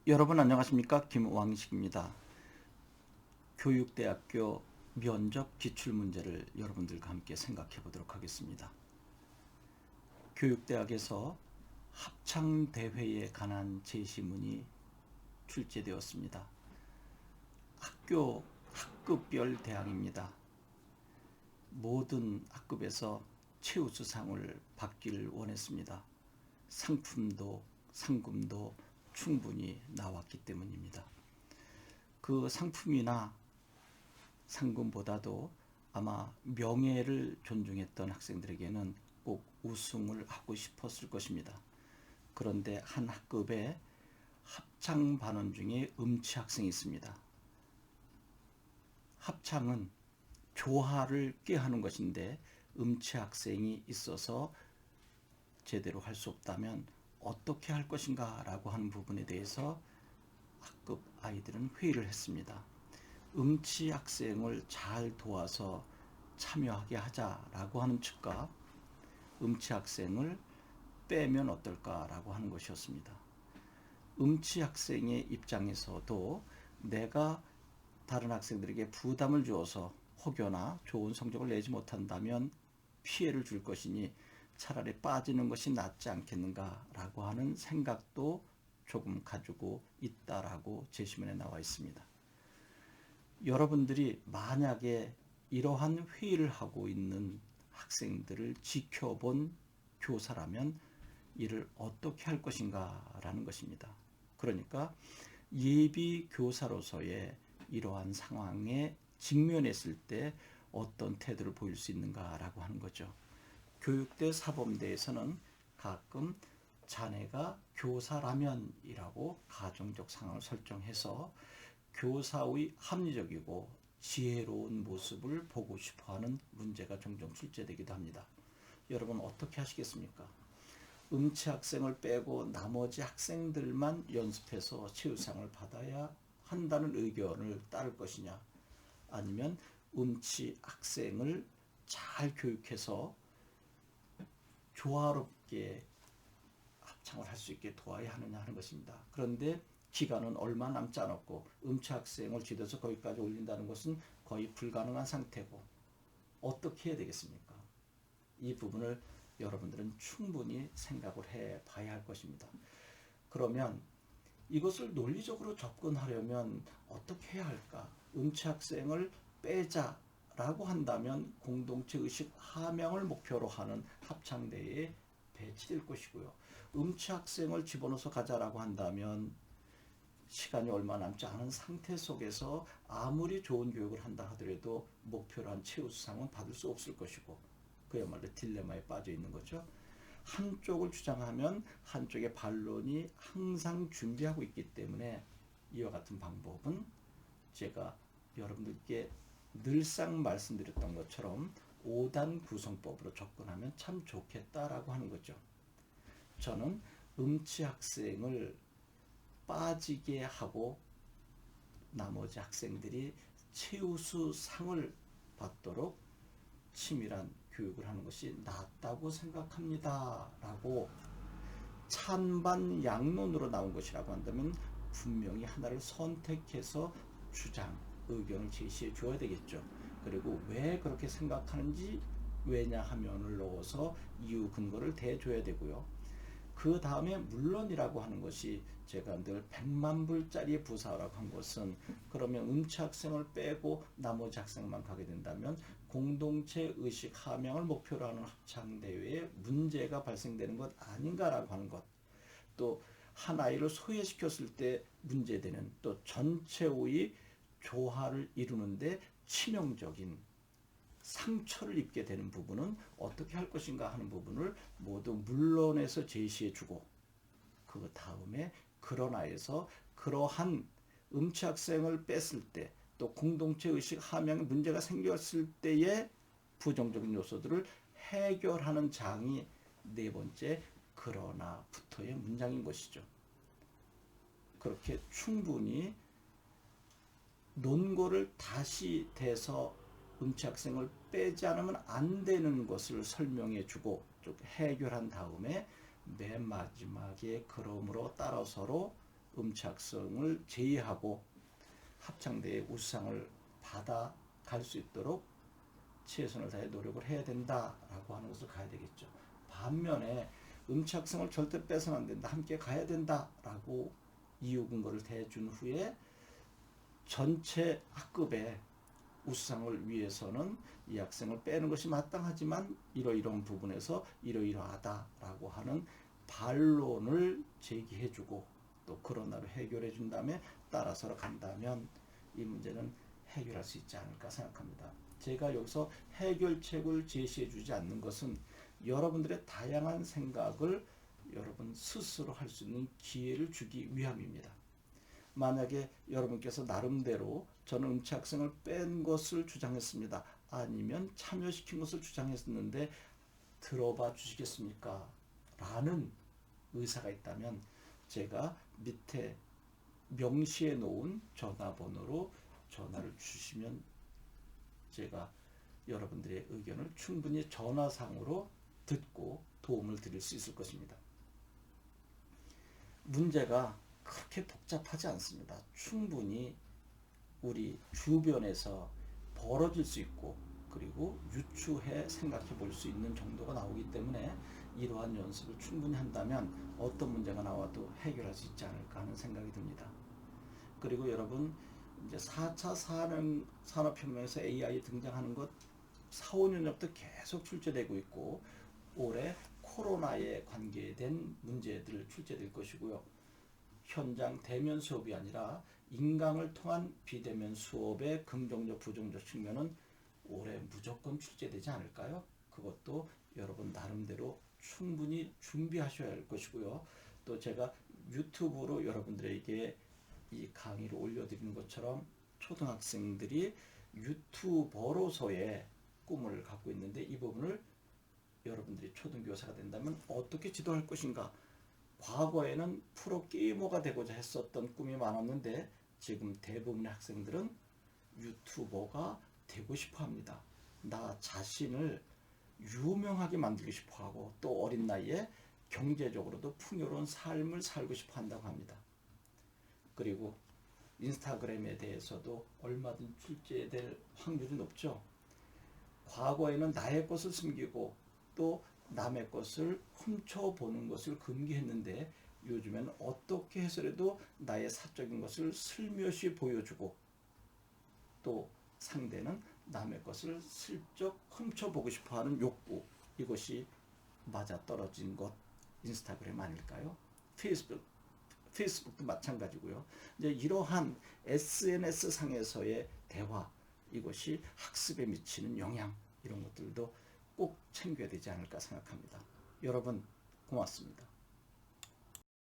여러분 안녕하십니까? 김왕식입니다. 교육대학교 면접 기출문제를 여러분들과 함께 생각해 보도록 하겠습니다. 교육대학에서 합창대회에 관한 제시문이 출제되었습니다. 학급별 대항입니다. 모든 학급에서 최우수상을 받기를 원했습니다. 상품도 상금도 충분히 나왔기 때문입니다. 그 상품이나 상금보다도 아마 명예를 존중했던 학생들에게는 꼭 우승을 하고 싶었을 것입니다. 그런데 한 학급에 합창 반원 중에 음치 학생이 있습니다. 합창은 조화를 꾀하는 것인데 음치 학생이 있어서 제대로 할 수 없다면 어떻게 할 것인가 라고 하는 부분에 대해서 학급 아이들은 회의를 했습니다. 음치 학생을 잘 도와서 참여하게 하자라고 하는 측과 음치 학생을 빼면 어떨까라고 하는 것이었습니다. 음치 학생의 입장에서도 내가 다른 학생들에게 부담을 주어서 혹여나 좋은 성적을 내지 못한다면 피해를 줄 것이니 차라리 빠지는 것이 낫지 않겠는가라고 하는 생각도 조금 가지고 있다라고 제시문에 나와 있습니다. 여러분들이 만약에 이러한 회의를 하고 있는 학생들을 지켜본 교사라면 이를 어떻게 할 것인가라는 것입니다. 그러니까 예비 교사로서의 이러한 상황에 직면했을 때 어떤 태도를 보일 수 있는가라고 하는 거죠. 교육대 사범대에서는 가끔 자네가 교사라면이라고 가정적 상황을 설정해서 교사의 합리적이고 지혜로운 모습을 보고 싶어하는 문제가 종종 출제되기도 합니다. 여러분 어떻게 하시겠습니까? 음치 학생을 빼고 나머지 학생들만 연습해서 최우상을 받아야 한다는 의견을 따를 것이냐, 아니면 음치 학생을 잘 교육해서 조화롭게 합창을 할 수 있게 도와야 하느냐 하는 것입니다. 그런데 기간은 얼마 남지 않았고 음치 학생을 지도해서 거기까지 올린다는 것은 거의 불가능한 상태고 어떻게 해야 되겠습니까? 이 부분을 여러분들은 충분히 생각을 해봐야 할 것입니다. 그러면 이것을 논리적으로 접근하려면 어떻게 해야 할까? 음치 학생을 빼자라고 한다면 공동체 의식 함양을 목표로 하는 합창대회에 배치될 것이고요. 음치 학생을 집어넣어서 가자라고 한다면 시간이 얼마 남지 않은 상태 속에서 아무리 좋은 교육을 한다 하더라도 목표로 한 최우수상은 받을 수 없을 것이고 그야말로 딜레마에 빠져 있는 거죠. 한쪽을 주장하면 한쪽의 반론이 항상 준비하고 있기 때문에 이와 같은 방법은 제가 여러분들께 늘상 말씀드렸던 것처럼 5단 구성법으로 접근하면 참 좋겠다라고 하는 거죠. 저는 음치 학생을 빠지게 하고 나머지 학생들이 최우수 상을 받도록 치밀한 교육을 하는 것이 낫다고 생각합니다. 라고 찬반 양론으로 나온 것이라고 한다면 분명히 하나를 선택해서 주장, 의견을 제시해 줘야 되겠죠. 그리고 왜 그렇게 생각하는지 왜냐하면을 넣어서 이유 근거를 대줘야 되고요. 그 다음에 물론이라고 하는 것이 제가 늘 100만 불짜리 부사라고 한 것은 그러면 음치 학생을 빼고 나머지 학생만 가게 된다면 공동체 의식 함양을 목표로 하는 합창대회에 문제가 발생되는 것 아닌가라고 하는 것, 또 한 아이를 소외시켰을 때 문제되는 또 전체의 조화를 이루는데 치명적인 상처를 입게 되는 부분은 어떻게 할 것인가 하는 부분을 모두 물론에서 제시해주고 그 다음에 그러나에서 그러한 음치 학생을 뺐을 때 또 공동체 의식 함양에 문제가 생겼을 때의 부정적인 요소들을 해결하는 장이 네 번째 그러나부터의 문장인 것이죠. 그렇게 충분히 논거를 다시 대서 음치 학생을 빼지 않으면 안 되는 것을 설명해 주고 쭉 해결한 다음에 맨 마지막에 그러므로 따라서로 음착성을 제외하고 합창대의 우수상을 받아갈 수 있도록 최선을 다해 노력을 해야 된다라고 하는 것을 가야 되겠죠. 반면에 음착성을 절대 빼서는 안 된다, 함께 가야 된다라고 이유 근거를 대준 후에 전체 학급의 우수상을 위해서는 이 학생을 빼는 것이 마땅하지만 이러이러한 부분에서 이러이러하다라고 하는 반론을 제기해주고 또 그런나로 해결해준 다음에 따라서 간다면 이 문제는 해결할 수 있지 않을까 생각합니다. 제가 여기서 해결책을 제시해주지 않는 것은 여러분들의 다양한 생각을 여러분 스스로 할 수 있는 기회를 주기 위함입니다. 만약에 여러분께서 나름대로 저는 음치학생을 뺀 것을 주장했습니다. 아니면 참여시킨 것을 주장했는데 들어봐 주시겠습니까? 라는 의사가 있다면 제가 밑에 명시해 놓은 전화번호로 전화를 주시면 제가 여러분들의 의견을 충분히 전화상으로 듣고 도움을 드릴 수 있을 것입니다. 문제가 그렇게 복잡하지 않습니다. 충분히 우리 주변에서 벌어질 수 있고 그리고 유추해 생각해 볼 수 있는 정도가 나오기 때문에 이러한 연습을 충분히 한다면 어떤 문제가 나와도 해결할 수 있지 않을까 하는 생각이 듭니다. 그리고 여러분 이제 4차 산업혁명에서 AI 등장하는 것 4, 5년 전부터 계속 출제되고 있고 올해 코로나에 관계된 문제들 출제될 것이고요. 현장 대면 수업이 아니라 인강을 통한 비대면 수업의 긍정적 부정적 측면은 올해 무조건 출제되지 않을까요? 그것도 여러분 나름대로 충분히 준비하셔야 할 것이고요. 또 제가 유튜브로 여러분들에게 이 강의를 올려드리는 것처럼 초등학생들이 유튜버로서의 꿈을 갖고 있는데 이 부분을 여러분들이 초등교사가 된다면 어떻게 지도할 것인가. 과거에는 프로게이머가 되고자 했었던 꿈이 많았는데 지금 대부분의 학생들은 유튜버가 되고 싶어 합니다. 나 자신을 유명하게 만들고 싶어 하고 또 어린 나이에 경제적으로도 풍요로운 삶을 살고 싶어 한다고 합니다. 그리고 인스타그램에 대해서도 얼마든 출제될 확률이 높죠. 과거에는 나의 것을 숨기고 또 남의 것을 훔쳐보는 것을 금기했는데 요즘에는 어떻게 해서라도 나의 사적인 것을 슬며시 보여주고 또 상대는 남의 것을 슬쩍 훔쳐보고 싶어하는 욕구, 이것이 맞아떨어진 것 인스타그램 아닐까요? 페이스북도 마찬가지고요. 이제 이러한 SNS 상에서의 대화, 이것이 학습에 미치는 영향, 이런 것들도 꼭 챙겨야 되지 않을까 생각합니다. 여러분 고맙습니다.